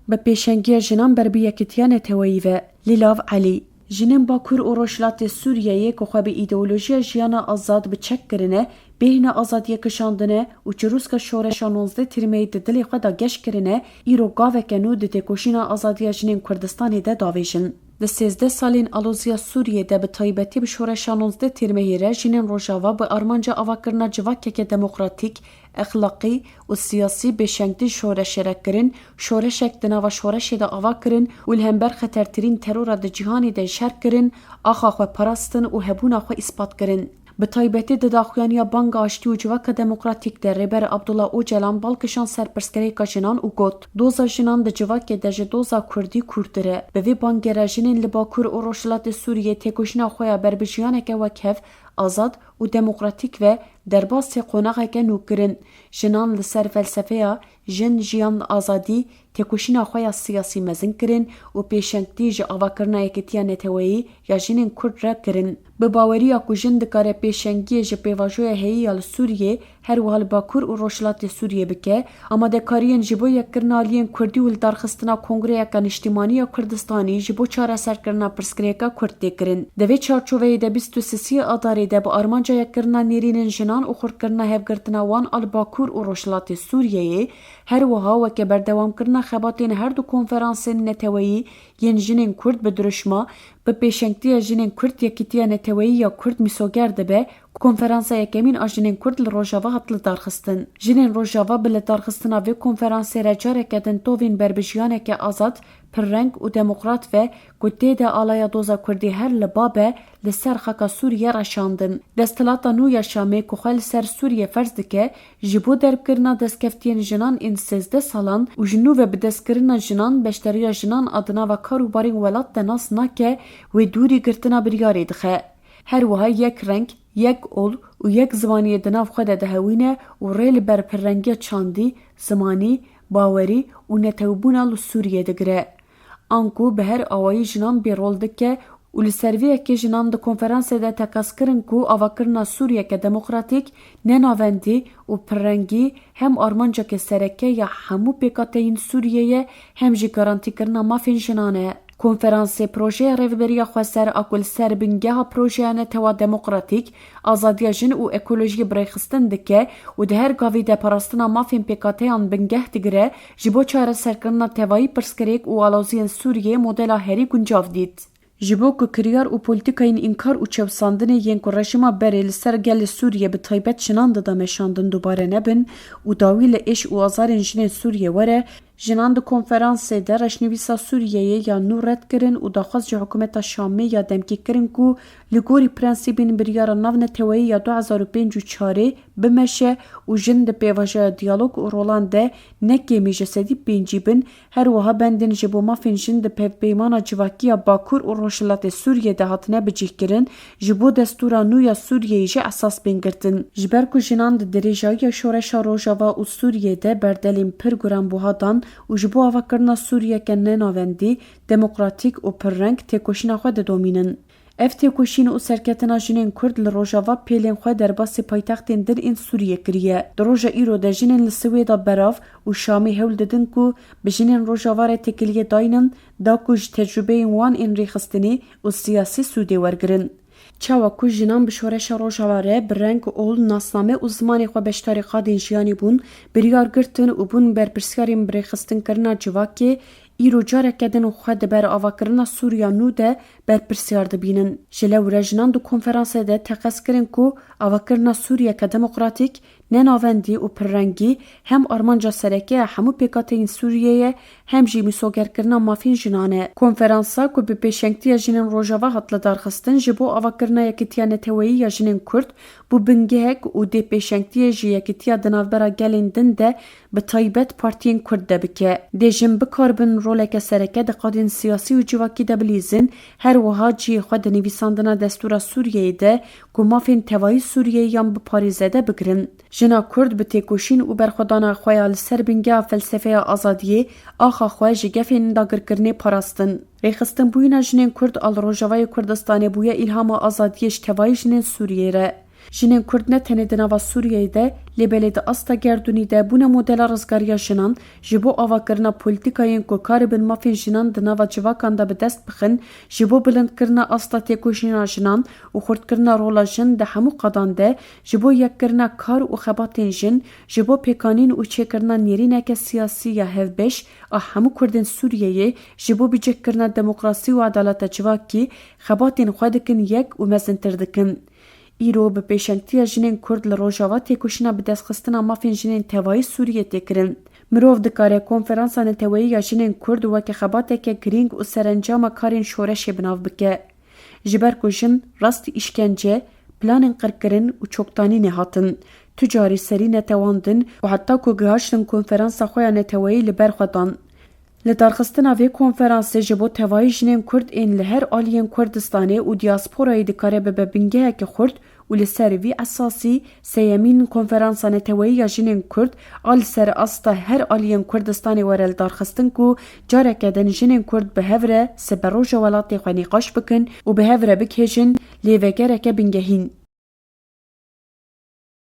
به پیشنگی جنان بر بیکتیان توییوه لیلاو علی جنین باکور و روشلات سوریه که خواه به ایدئولوژی جیان آزاد بچک کرنه بهن آزادی کشاندنه و چروس که شورش 19 ترمه دلی خود دا گشت کرنه ایرو گاوه کنو ده تکوشین آزادی جنین کردستانی ده داویشن. ده 13 سالین آلوزیا سوریه ده به طایبتی به شورش 19 ترمه هیره جنین روژاوا به آرمانجا آوا کرنا جواکه که دموکراتیک اخلاقی و سیاسی بشنگتی شورش را کرن شورش اکتنا و شورش دا آوا کرن و الهمبر خطرترین ترور دا جهانی دا شر کرن آخا خو پرستن و هبون خو اثبات کرن. به طایبتی ده داخویانی بانگ آشتی و جواک دموکراتیک در ریبر عبدالله او جلان بالکشان سرپرسکری که جنان و گوت دوزا جنان ده جواک ده دوزا کردی کردره به وی بانگ را جنین لباکور و روشلات سوریه تکوشنا خویا بر بجیانه که وکهف آزاد و دموکراتیک و در باس قوناغه که نوکرن جنان لسر فلسفه جن جیان آزادی تکوشینا خویا سیاسی مزن کرن و پیشنگتی جا آوا کرنا یکتیا نتوایی یا جنین کرد را کرن. به باوری اکو جن دکاره پیشنگی جا پیواجوی هایی آل سوریه هر وحال باکور و روشلات سوریه بکه اما دکارین جبو یک کرنالین کردی و لدارخستنا کنگره اکان اجتماعی کردستانی جبو چاره سر کرنا پرسکره که کرده کرن. دوی چارچوه ده 23 آداری ده با آرمانجا یک کرنا نیرین جنان و خورد کرنا هفگرتنا وان آل باکور و روشلات سوریه هر وها و که بردوام کرنا خباتین هر دو کنفرانس نتوایی ین جنین کرد به درشما به پیشنگتی جنین کرد یکیتیا نتوایی یا کرد میسوگرده به کنفرانس یکمین آجنین کرد لروژاوا هات لدارخستن. جنین روژاوا به لدارخستنا و کنفرانس رجاره کدن تووین بربجیانه که آزاد پررنگ و دموکرات و گوته ده آلایا دوزا کردی هر لبابه لسر خاکا سوریه رشاندن. دستلاتا نویا شامه که خال سر سوریه فرض دکه جبو درب کرنا دستکفتین جنان این 13 سالان و جنو و بدست کرنا جنان بشتریا جنان ادنا و کاروبارین ولات دناس ناکه و دوری گرتنا بریاری دخه. هر وها یک رنگ، یک اول و یک زمانی دناف خود دهوینه و ریل بر پررنگی چاندی، زمانی، باوری و نتوبونا لسوریه دگره. آنکو به هر آوایی جنان بیرول دکه و لسرویه که جنان ده کنفرانس ده تکاس کرن کو آوا کرنا سوریه که دموکراتیک نناوندی و پررنگی هم آرمانجا که سرکه یا همو پیکاتین سوریه هم جی گارانتی کرنا مافین جنانه. کنفرانس پروژه ریوبریا خواسر اکل سر بنگه پروژه نتوا دموکراتیک آزادی جن و اکولوژی برایخستن دکه و ده هر گاوی ده پراستنا مافین پیکاتیان بنگه تگره جبو چاره سرکرنا توایی پرسکریک و آلازین سوریه مدل هری گنجاو دید. جبو که کریار و پولیتیکاین انکار و چوساندن ین که رژیما بری لسر گل سوریه به طایبت شنان داده مشاندن دوباره نبن و داویل اش و آزار جنین سوریه وره جنان ده کنفرانس ده رشنویسا سوریه یا نو رد کرن و داخواست جه حکومت شامی یا دمکی کرن کو لگوری پرنسیبین بریار ناون توایی یا 2005 بمشه و جن ده پیواجه دیالوگ و رولان ده نکی میجه سدی پینجی بن هر وها بندن جبو مافین جن ده پیو بیمانا جواکی باکور و روشلات سوریه ده هاتنه بجیه کرن جبو دستورا نو یا سوریه جه اساس بینگرتن جبر کو جنان ده دریجایی شورش روژاوا و سوریه ده بردلیم پر گران بوهادان و جبو آوا کرنا سوریه که نناوندی دموکراتیک و پررنگ تکوشینا خود دومینن. اف تکوشین و سرکتنا جنین کرد لروژاوا پیلین خود در باس پایتختین در این سوریه کریه. در روژا ایرو در جنین لسویدا براف و شامی هول ددن کو به جنین روژاوا را تکلیه داینن دا کج تجربه وان این ریخستنی و سیاسی سودی ورگرن. چاوا کو جنان بشورش روژاواره برنگ اول ناسنامه و زمانی خو بشتاری قادین جیانی بون بریار گرتن و بون بر پرسیاریم بریخستن کرنا جواکی ایرو جاره کدن و خود بر آوا کرنا سوریا نو ده بر پرسیار دبینن. جلو رجنان دو کنفرانس ده تقص کرن کو آوا کرنا سوریا که دموکراتیک نناوندی و پررنگی هم آرمانجا سرکه همو پیکاتین سوریه هم جی میسوگر کرنا مافین جنانه. کنفرانسا کو به پیشنگتی جنین روژاوا هاتل دارخستن جبو آوا کرنا یکیتیا نتوایی یا جنین کرد بو بنگهک و ده پیشنگتی جی یکیتیا دنافبرا گلیندن ده به طایبت پارتین کرد ده بکه. ده جن بکاربن رولک سرکه ده قادین سیاسی و جواکی ده بلیزن هر وها جی خود نویساندنا دستور سوریه ده که مافین توایی سوریه یام بپاریزه ده بگرن. جنا کرد به تکوشین و برخودانا خویال سر بنگه فلسفه آزادیه آخا خواه جگفین داگر کرنه پاراستن. ریخستن بوینا جنین کرد آل روژاوای کردستانه بویا الهام آزادیش توایی جنین سوریه ره. Jinên Kurd ne tenê di nava Sûriyeyê de lê belê di asta gerdûnî de bûne modela rizgariya jinan ji bo avakirina polîtikayên ku karibin mafên jinan di nava civakan de bi dest bixin, ji bo bilindkirina asta têkoşîna jinan û xurtkirina rola jin di hemû qadan de, ji bo yekkirina kar û xebatên jin, ji bo pêkanîn û çêkirina nêrîneke siyasî ya hevbeş a hemû Kurdên Sûriyeyê, ji bo bicihkirina demokrasî û adaleta civakî, xebatên xwe dikin yek û mezintir dikin. Îro bi pêşengtiya jinên Kurd li Rojava têkoşîna bi destxistina mafên jinên tevayî Sûriyê tê kirin. Mirov dikare konferansa neteweyî ya jinên Kurd wekî xebateke girîng û serencama karên şoreşê binav bike. Ji ber ku jin rastî îşkence, planên qirkirin û çoktanînê hatin. Tu carî serî netewandin û heta ku gihaştin konferansa xwe ya neteweyî li ber xwe dan. Li darxistina vê konferansê ji bo tevayî jinên Kurd ên li her aliyên Kurdistanê û diasporayê dikare bibe bingeheke xurt û li ser vî esasî seyemîn konferansa neteweyî ya jinên Kurd a li ser asta her aliyên Kurdistanê were li darxistin ku careke din jinên Kurd bi hev re siber roja welatê xwe nîqaş bikin û bi hev re bikêjin lêvegereke bingehîn.